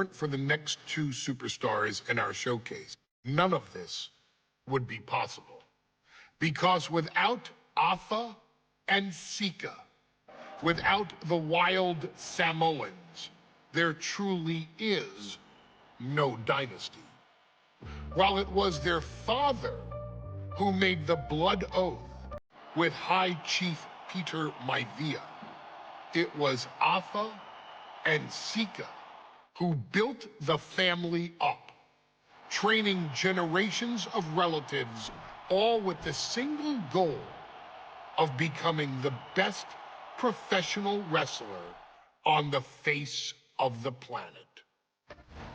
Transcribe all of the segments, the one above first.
weren't for the next two superstars in our showcase, none of this would be possible. Because without Alpha and Sika, without the wild Samoans, there truly is no dynasty. While it was their father who made the blood oath with High Chief Peter Maivia, it was Alpha and Sika who built the family up, training generations of relatives, all with the single goal of becoming the best professional wrestler on the face of the planet.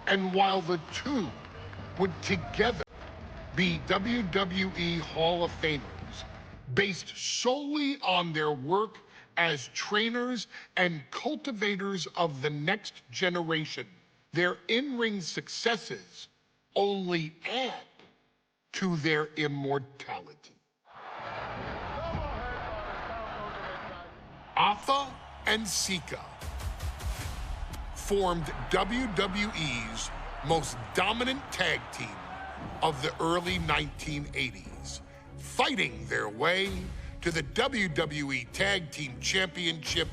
And while the two would together be WWE Hall of Famers, based solely on their work as trainers and cultivators of the next generation, their in-ring successes only add to their immortality. Alpha and Sika formed WWE's most dominant tag team of the early 1980s, fighting their way to the WWE Tag Team Championship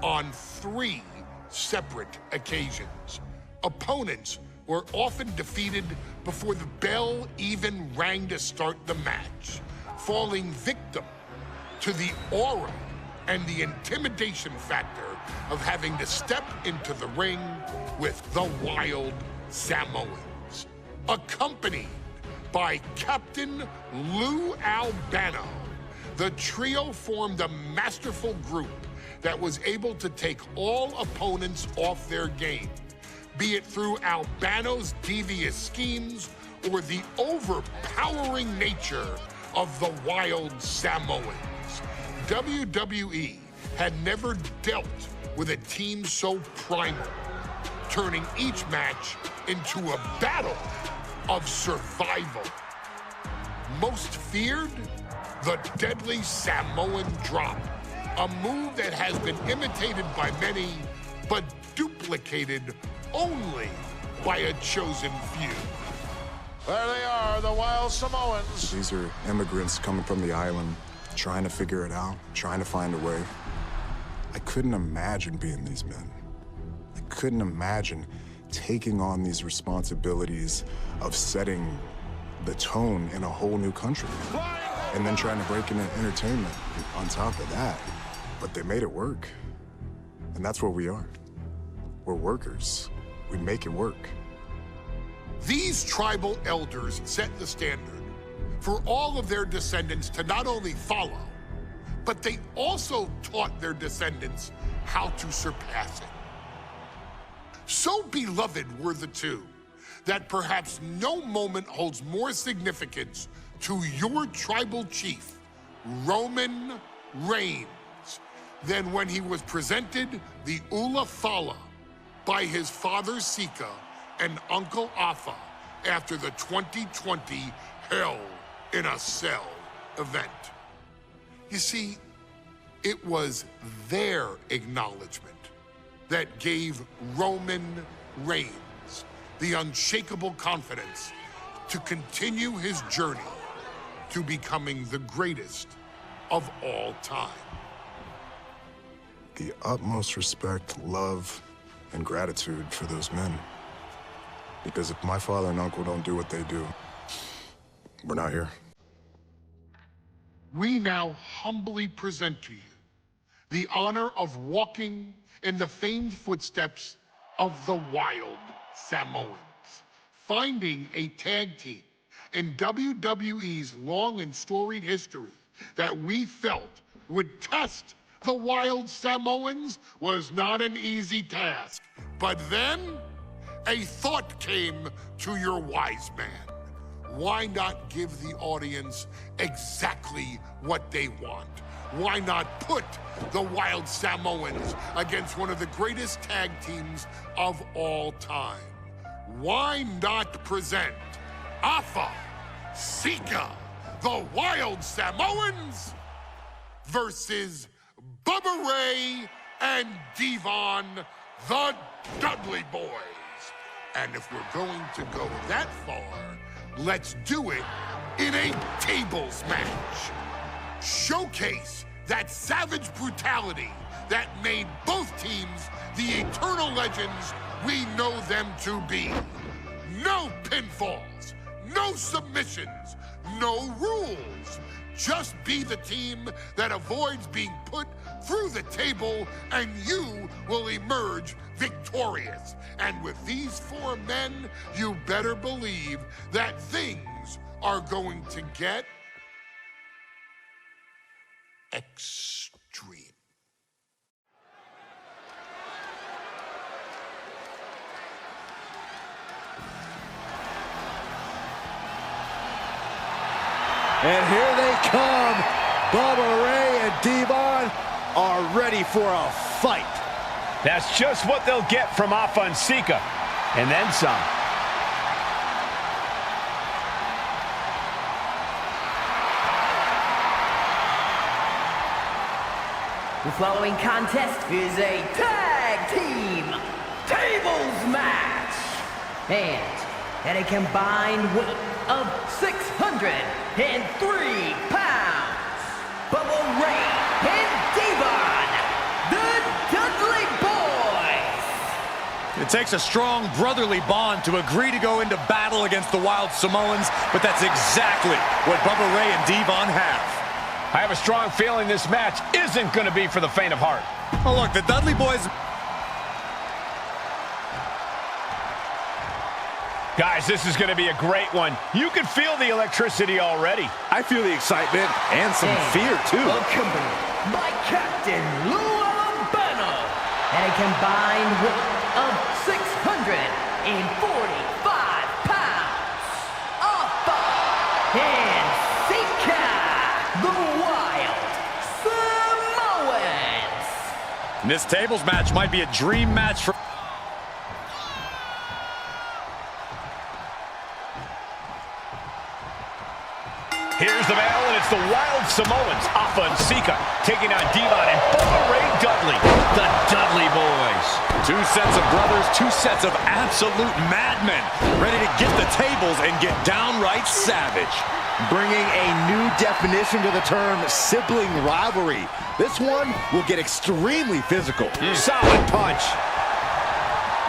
on 3 separate occasions. Opponents were often defeated before the bell even rang to start the match, falling victim to the aura and the intimidation factor of having to step into the ring with the Wild Samoans, accompanied by Captain Lou Albano. The trio formed a masterful group that was able to take all opponents off their game, be it through Albano's devious schemes or the overpowering nature of the Wild Samoans. WWE had never dealt with a team so primal, turning each match into a battle of survival. Most feared, the deadly Samoan drop, a move that has been imitated by many, but duplicated only by a chosen few. There they are, the Wild Samoans. These are immigrants coming from the island, trying to figure it out, trying to find a way. I couldn't imagine being these men. I couldn't imagine taking on these responsibilities of setting the tone in a whole new country. And then trying to break into entertainment on top of that. But they made it work. And that's what we are. We're workers. We make it work. These tribal elders set the standard for all of their descendants to not only follow, but they also taught their descendants how to surpass it. So beloved were the two that perhaps no moment holds more significance to your tribal chief, Roman Reigns, than when he was presented the Ula Fala by his father Sika and Uncle Alpha after the 2020 Hell in a Cell event. You see, it was their acknowledgement that gave Roman Reigns the unshakable confidence to continue his journey to becoming the greatest of all time. The utmost respect, love, and gratitude for those men. Because if my father and uncle don't do what they do, we're not here. We now humbly present to you the honor of walking in the famed footsteps of the Wild Samoans, finding a tag team in WWE's long and storied history that we felt would test the Wild Samoans was not an easy task. But then, a thought came to your wise man. Why not give the audience exactly what they want? Why not put the Wild Samoans against one of the greatest tag teams of all time? Why not present Alpha, Sika, the Wild Samoans versus Bubba Ray and Devon, the Dudley Boys? And if we're going to go that far, let's do it in a tables match. Showcase that savage brutality that made both teams the eternal legends we know them to be. No pinfalls, no submissions, no rules. Just be the team that avoids being put through the table, and you will emerge victorious. And with these 4 men, you better believe that things are going to get extreme. And here they come. Bubba Ray and Devon are ready for a fight. That's just what they'll get from Alpha and Sika, and then some. The following contest is a tag team tables match. And at a combined weight of 603 pounds, Bubba Ray and Devon, the Dudley Boys. It takes a strong brotherly bond to agree to go into battle against the Wild Samoans, but that's exactly what Bubba Ray and Devon have. I have a strong feeling this match isn't going to be for the faint of heart. Oh, look, the Dudley Boys... Guys, this is going to be a great one. You can feel the electricity already. I feel the excitement and some fear, too. Accompanied by Captain Lou Albano at a combined weight of 645 pounds. Alpha and Sika, the Wild Samoans. And this tables match might be a dream match for... Here's the battle, and it's the Wild Samoans, Alpha and Sika, taking on Devon and Bubba Ray Dudley, the Dudley Boys. 2 sets of brothers, 2 sets of absolute madmen, ready to get the tables and get downright savage. Bringing a new definition to the term sibling rivalry. This one will get extremely physical. Solid punch.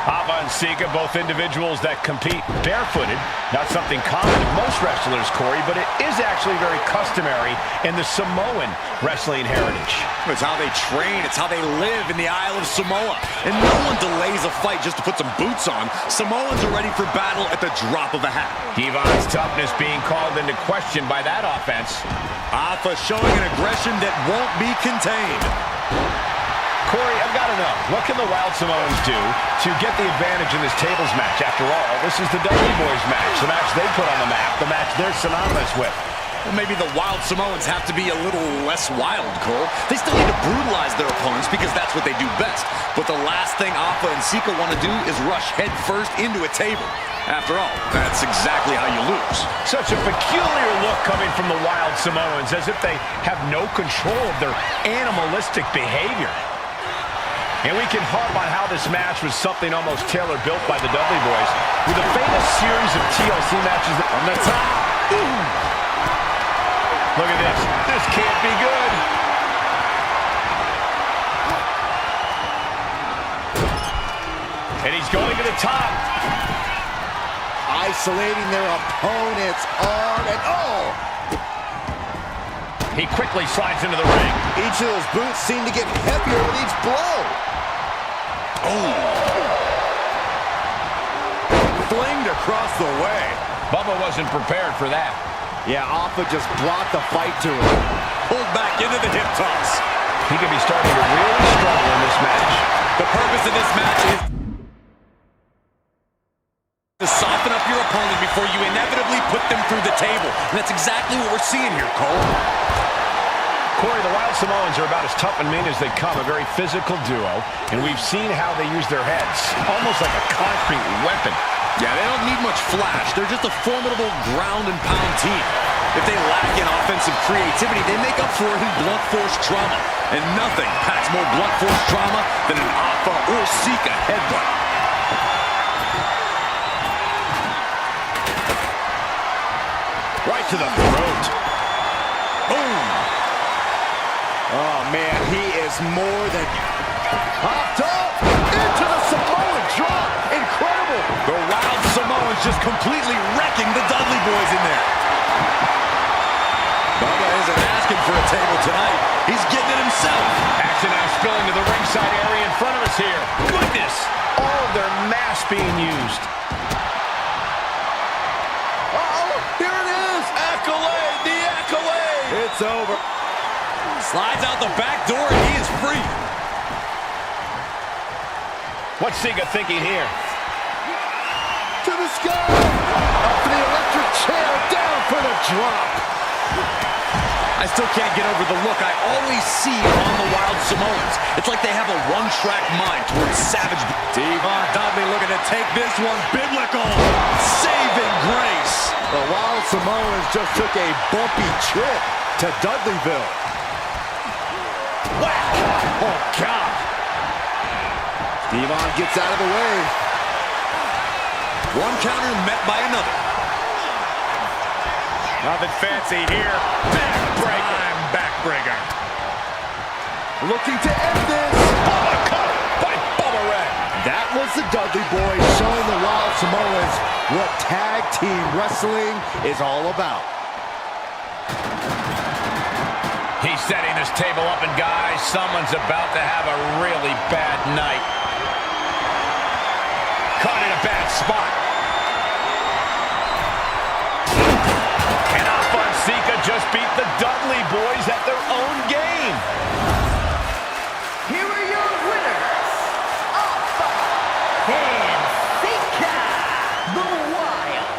Alpha and Sika, both individuals that compete barefooted. Not something common with most wrestlers, Corey, but it is actually very customary in the Samoan wrestling heritage. It's how they train, it's how they live in the Isle of Samoa. And no one delays a fight just to put some boots on. Samoans are ready for battle at the drop of a hat. Devon's toughness being called into question by that offense. Alpha showing an aggression that won't be contained. Corey, I've got to know, what can the Wild Samoans do to get the advantage in this tables match? After all, this is the Dudley Boys match, the match they put on the map, the match they're synonymous with. Well, maybe the Wild Samoans have to be a little less wild, Cole. They still need to brutalize their opponents because that's what they do best. But the last thing Alpha and Sika want to do is rush headfirst into a table. After all, that's exactly how you lose. Such a peculiar look coming from the Wild Samoans, as if they have no control of their animalistic behavior. And we can harp on how this match was something almost tailor-built by the Dudley Boys, with a famous series of TLC matches on the top. Ooh. Look at this. This can't be good. And he's going to the top. Isolating their opponent's arm, and oh! He quickly slides into the ring. Each of those boots seem to get heavier with each blow. Oh! Flinged across the way. Bubba wasn't prepared for that. Yeah, Alpha just brought the fight to him. Pulled back into the hip toss. He could be starting to really struggle in this match. The purpose of this match is to soften up your opponent before you inevitably put them through the table. And that's exactly what we're seeing here, Cole. Corey, the Wild Samoans are about as tough and mean as they come, a very physical duo, and we've seen how they use their heads, almost like a concrete weapon. Yeah, they don't need much flash. They're just a formidable ground and pound team. If they lack in offensive creativity, they make up for it in blunt force trauma. And nothing packs more blunt force trauma than an Alpha or Sika headbutt. right to the throat. Boom. Oh, man, he is more than... Popped up into the Samoan drop. Incredible. The Wild Samoans just completely wrecking the Dudley Boys in there. Bubba isn't asking for a table tonight. He's getting it himself. Action now spilling to the ringside area in front of us here. Goodness! All of their mass being used. Uh-oh, here it is. Accolade, the accolade. It's over. Slides out the back door and he is free. What's Sika thinking here? To the sky. Up for the electric chair. Down for the drop. I still can't get over the look I always see on the Wild Samoans. It's like they have a one-track mind towards savage. Devon Dudley looking to take this one. Biblical. Saving grace. The Wild Samoans just took a bumpy trip to Dudleyville. Wow. Oh, God. Devon gets out of the way. One counter met by another. Nothing fancy here. Backbreaker. Backbreaker. Looking to end this. Bubba cut by Bubba Ray. That was the Dudley Boys showing the Wild Samoans what tag team wrestling is all about. He's setting this table up, and guys, someone's about to have a really bad night. Caught in a bad spot. Sika just beat the Dudley Boys at their own game. Here are your winners, Alpha and Sika, the Wild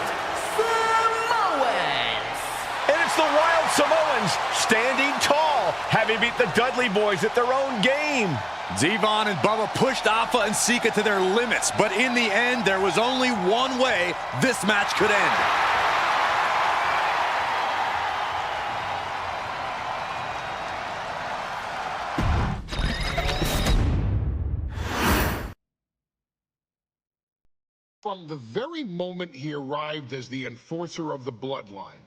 Samoans. And it's the Wild Samoans standing tall, having beat the Dudley Boys at their own game. Devon and Bubba pushed Alpha and Sika to their limits, but in the end, there was only one way this match could end. From the very moment he arrived as the enforcer of the Bloodline,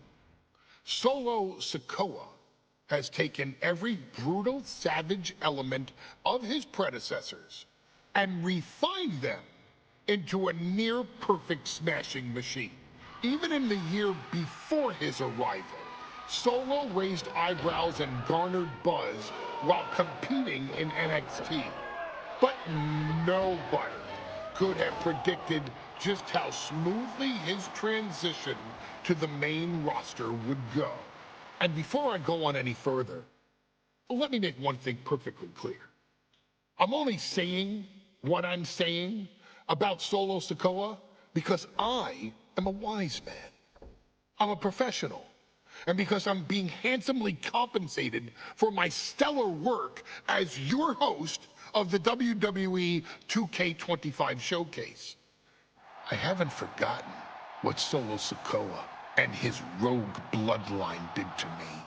Solo Sikoa has taken every brutal, savage element of his predecessors and refined them into a near-perfect smashing machine. Even in the year before his arrival, Solo raised eyebrows and garnered buzz while competing in NXT. But nobody could have predicted just how smoothly his transition to the main roster would go. And before I go on any further, let me make one thing perfectly clear. I'm only saying what I'm saying about Solo Sikoa because I am a wise man. I'm a professional. And because I'm being handsomely compensated for my stellar work as your host of the WWE 2K25 showcase. I haven't forgotten what Solo Sikoa and his rogue bloodline did to me.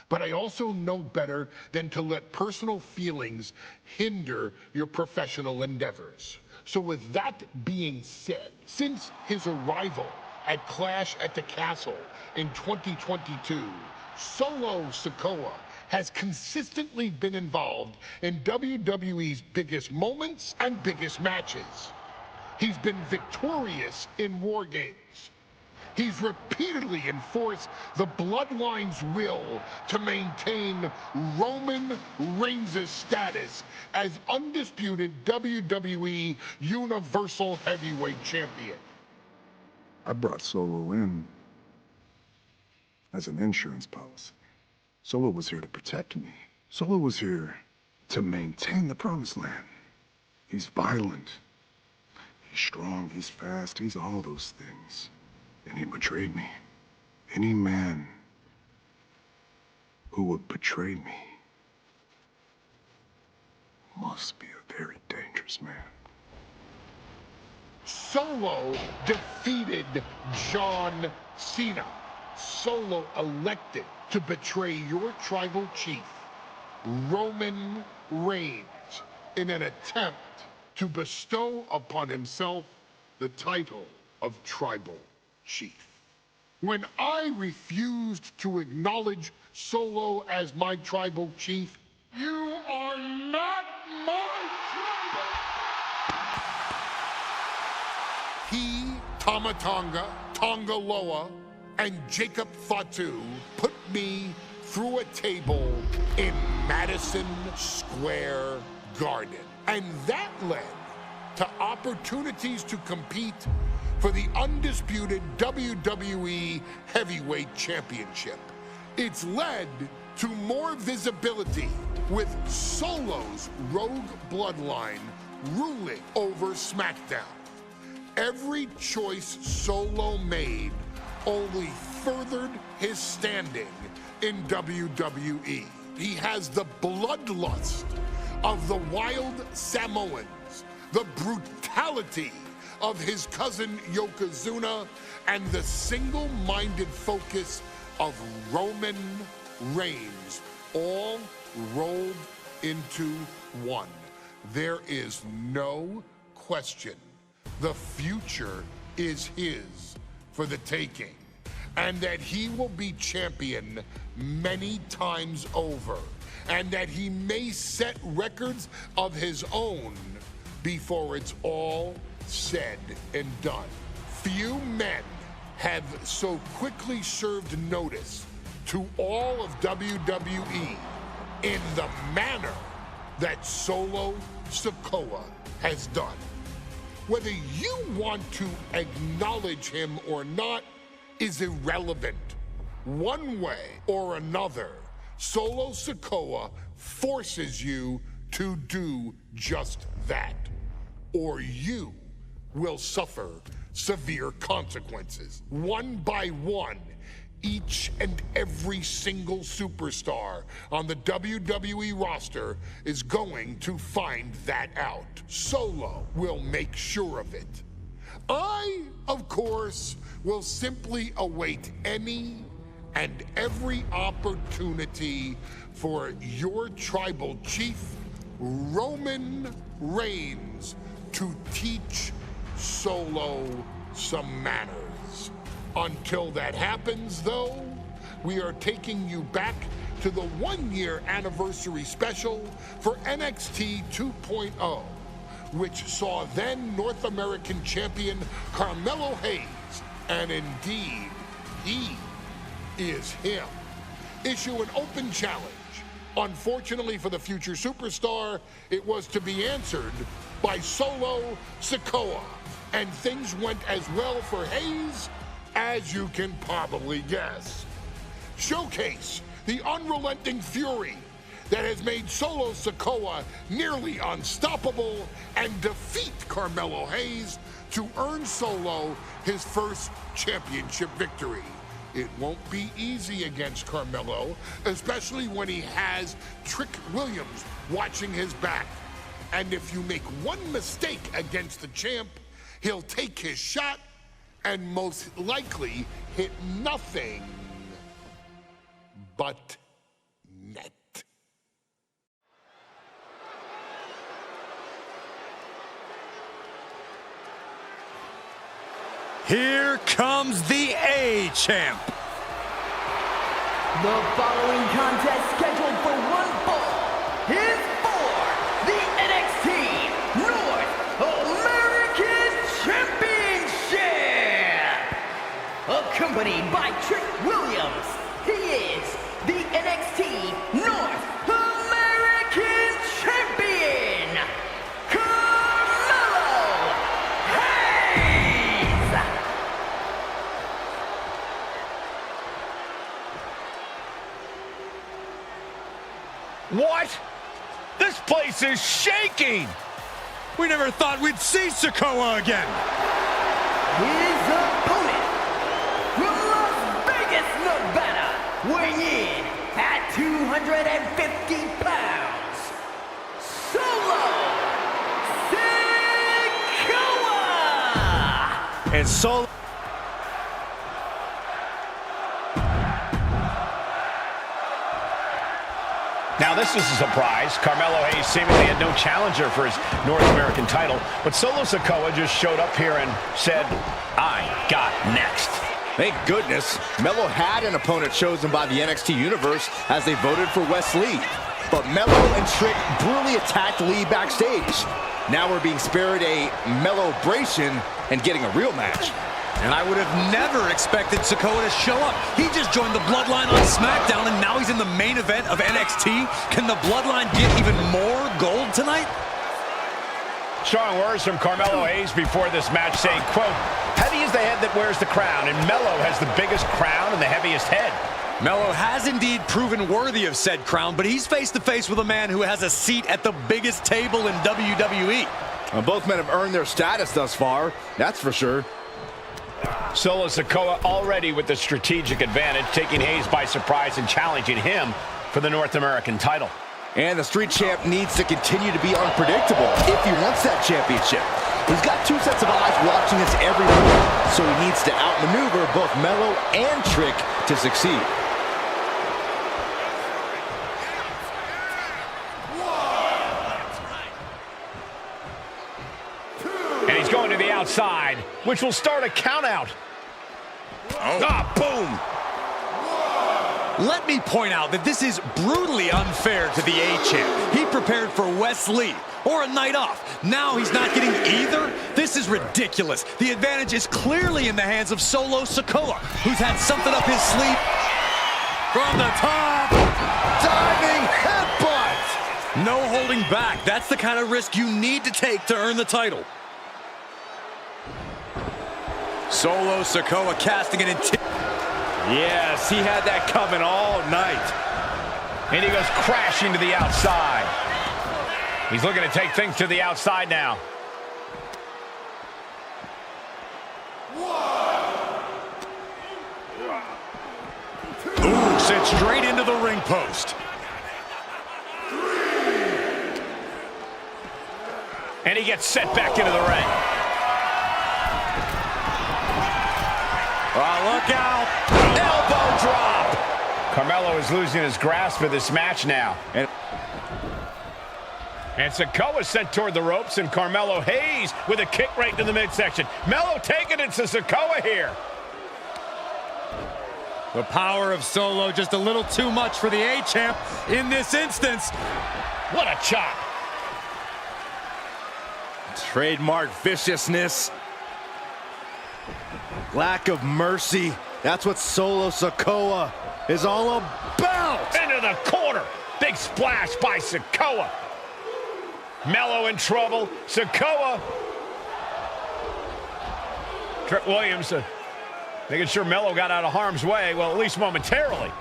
But I also know better than to let personal feelings hinder your professional endeavors. So with that being said, since his arrival at Clash at the Castle in 2022, Solo Sikoa has consistently been involved in WWE's biggest moments and biggest matches. He's been victorious in War Games. He's repeatedly enforced the Bloodline's will to maintain Roman Reigns' status as undisputed WWE Universal Heavyweight Champion. I brought Solo in as an insurance policy. Solo was here to protect me. Solo was here to maintain the promised land. He's violent. He's strong, he's fast, he's all those things. And he betrayed me. Any man who would betray me must be a very dangerous man. Solo defeated John Cena. Solo elected to betray your tribal chief, Roman Reigns, in an attempt to bestow upon himself the title of tribal chief. when I refused to acknowledge Solo as my tribal chief? You are not my tribal! He, Tama Tonga, Tonga Loa, and Jacob Fatu put me through a table in Madison Square Garden. And that led to opportunities to compete for the undisputed WWE Heavyweight Championship. It's led to more visibility with Solo's Rogue Bloodline ruling over SmackDown. Every choice Solo made only furthered his standing in WWE. He has the bloodlust of the wild Samoans, the brutality of his cousin Yokozuna, and the single-minded focus of Roman Reigns, all rolled into one. There is no question the future is his for the taking, and that he will be champion many times over, and that he may set records of his own before it's all said and done. Few men have so quickly served notice to all of WWE in the manner that Solo Sikoa has done. Whether you want to acknowledge him or not is irrelevant. One way or another, Solo Sikoa forces you to do just that, or you will suffer severe consequences. One by one, each and every single superstar on the WWE roster is going to find that out. Solo will make sure of it. I, of course, will simply await any and every opportunity for your tribal chief, Roman Reigns, to teach Solo some manners. Until that happens, though, we are taking you back to the one-year anniversary special for NXT 2.0, which saw then North American champion Carmelo Hayes, and indeed, he is him, issue an open challenge. Unfortunately for the future superstar, it was to be answered by Solo Sikoa, and things went as well for Hayes as you can probably guess. Showcase the unrelenting fury that has made Solo Sikoa nearly unstoppable, and defeat Carmelo Hayes to earn Solo his first championship victory. It won't be easy against Carmelo, especially when he has Trick Williams watching his back. And if you make one mistake against the champ, he'll take his shot and most likely hit nothing but net. Here comes the A-Champ. The following contest, scheduled for one fall, is for the NXT North American Championship. Accompanied by Trick Williams, he is the NXT North American Champion, Carmelo Hayes. What? This place is shaking! We never thought we'd see Sikoa again. His opponent, from Las Vegas, Nevada, weighing in at 250 pounds, Solo Sikoa! And Solo... Now, this is a surprise. Carmelo Hayes seemingly had no challenger for his North American title, but Solo Sikoa just showed up here and said, I got next. Thank goodness. Melo had an opponent chosen by the NXT Universe as they voted for Wes Lee. But Melo and Trick brutally attacked Lee backstage. Now we're being spared a Melo-bration and getting a real match. And I would have never expected Sikoa to show up. He just joined the Bloodline on SmackDown, and now he's in the main event of NXT. Can the Bloodline get even more gold tonight? Strong words from Carmelo Hayes before this match saying, quote, heavy is the head that wears the crown, and Melo has the biggest crown and the heaviest head. Melo has indeed proven worthy of said crown, but he's face-to-face with a man who has a seat at the biggest table in WWE. Well, both men have earned their status thus far, that's for sure. Solo Sikoa already with the strategic advantage, taking Hayes by surprise and challenging him for the North American title. And the Street Champ needs to continue to be unpredictable if he wants that championship. He's got two sets of eyes watching his every move, so he needs to outmaneuver both Melo and Trick to succeed. And he's going to the outside, which will start a countout. Boom! Let me point out that this is brutally unfair to the A-Champ. He prepared for Wes Lee or a night off. Now he's not getting either? This is ridiculous. The advantage is clearly in the hands of Solo Sikoa, who's had something up his sleeve. From the top, Diving headbutt! no holding back. That's the kind of risk you need to take to earn the title. Solo Sikoa casting an Yes, he had that coming all night. And he goes crashing to the outside. He's looking to take things to the outside now. Ooh, sent straight into the ring post. And he gets set back into the ring. Oh, look out. Elbow drop. Carmelo is losing his grasp of this match now. And Sikoa sent toward the ropes, and Carmelo Hayes with a kick right to the midsection. Melo taking it to Sikoa here. The power of Solo just a little too much for the A-Champ in this instance. What a chop. Trademark viciousness. Lack of mercy. That's what Solo Sikoa is all about. Into the corner. Big splash by Sikoa. Melo in trouble. Sikoa. Trick Williams making sure Melo got out of harm's way. Well, at least momentarily.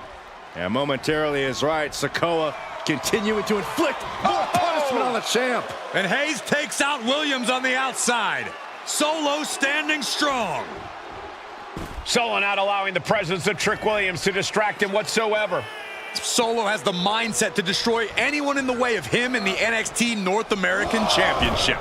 Yeah, momentarily is right. Sikoa continuing to inflict more punishment on the champ. And Hayes takes out Williams on the outside. Solo standing strong. Solo not allowing the presence of Trick Williams to distract him whatsoever. Solo has the mindset to destroy anyone in the way of him in the NXT North American Championship.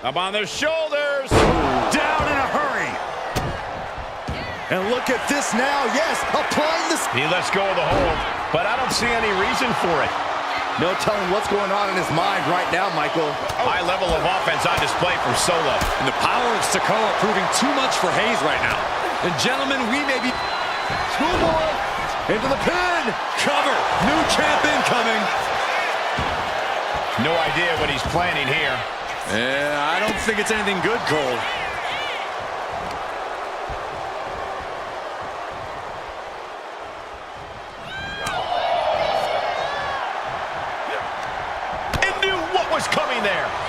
Up on the shoulders. Down in a hurry. And look at this now. Yes, applying this. He lets go of the hold, but I don't see any reason for it. No telling what's going on in his mind right now, Michael. High level of offense on display from Solo. And the power of Sikoa proving too much for Hayes right now. And gentlemen, we may be... Schoolboy into the pin. Cover. New champ incoming. No idea what he's planning here. Yeah, I don't think it's anything good, Cole.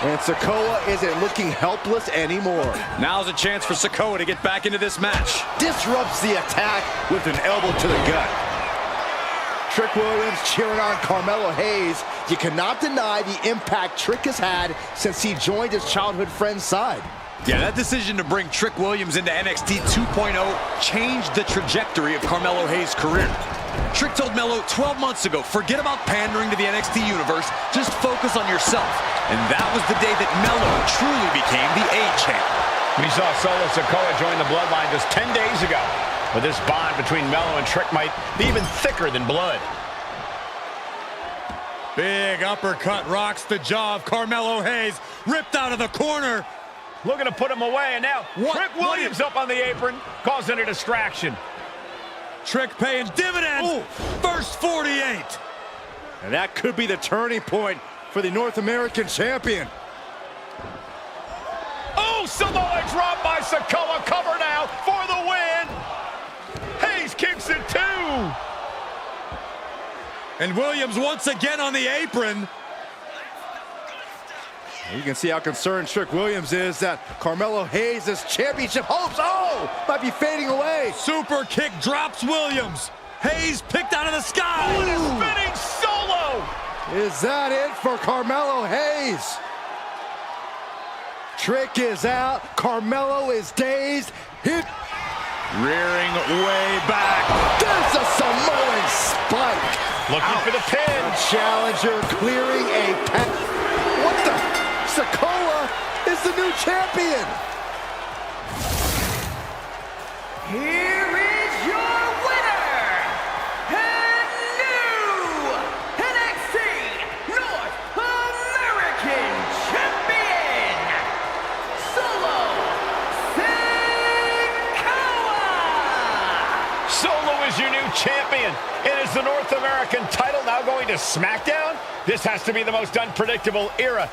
And Sikoa isn't looking helpless anymore. Now's a chance for Sikoa to get back into this match. Disrupts the attack with an elbow to the gut. Trick Williams cheering on Carmelo Hayes. You cannot deny the impact Trick has had since he joined his childhood friend's side. Yeah, that decision to bring Trick Williams into NXT 2.0 changed the trajectory of Carmelo Hayes' career. Trick told Melo 12 months ago, forget about pandering to the NXT universe, just focus on yourself. And that was the day that Melo truly became the A-Champ. We saw Solo Sikoa join the Bloodline just 10 days ago. But this bond between Melo and Trick might be even thicker than blood. Big uppercut rocks the jaw of Carmelo Hayes. Ripped out of the corner. Looking to put him away, and now Trick Williams up on the apron, causing a distraction. Trick paying dividends. Ooh. First 48. And that could be the turning point for the North American champion. Oh, Samoa drop by Sikoa. Cover now for the win. Hayes kicks it too. And Williams once again on the apron. You can see how concerned Trick Williams is that Carmelo Hayes' championship hopes, might be fading away. Super kick drops Williams. Hayes picked out of the sky. Oh, and a spinning solo. Is that it for Carmelo Hayes? Trick is out. Carmelo is dazed. Hit. Rearing way back. There's a Samoan spike. Looking for the pin. Challenger clearing a path. What the? Sikoa is the new champion. Here is your winner, and new NXT North American Champion, Solo Sikoa! Solo is your new champion. And is the North American title now going to SmackDown? This has to be the most unpredictable era